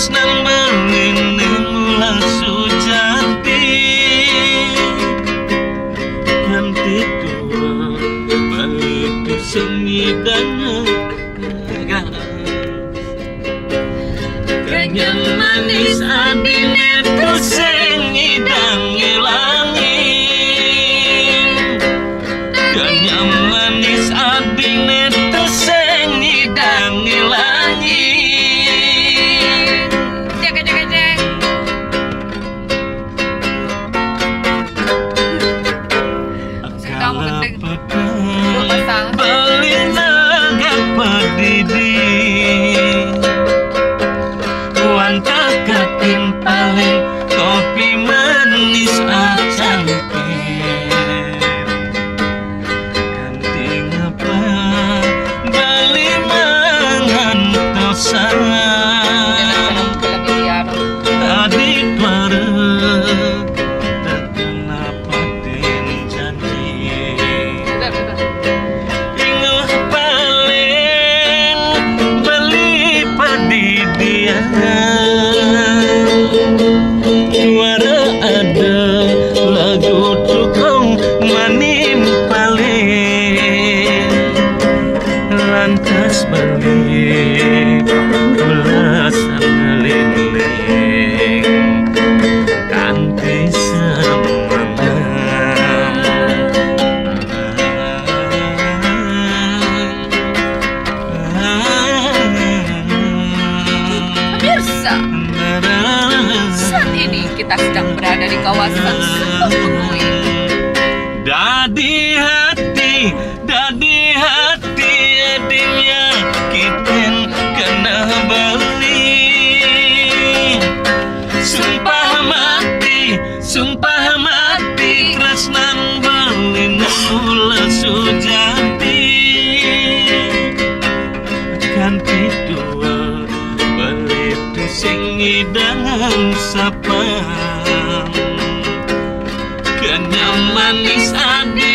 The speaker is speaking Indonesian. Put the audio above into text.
tresnan melining ulah sujati kanthi tuwa balitu sing nyidang kenyang manis adine tu sing nyidang ngilangi kenyang manis adine tu sing nyidang ngilangi beli naga pedidi wanta ketimpaling kopi manis acangke kanthi ngapa beli mangan tosan tadi bareng suara ada lagu tukang manimpalin lantas balik belasan ngeliling kanthi saat ini kita sedang berada di kawasan Sukabumi. Dadi hati adimnya kiten kena beli sumpah mati tresnan beli ulah sujati kanthi tuwa balitu sing ngidang sapang kenyang manis adi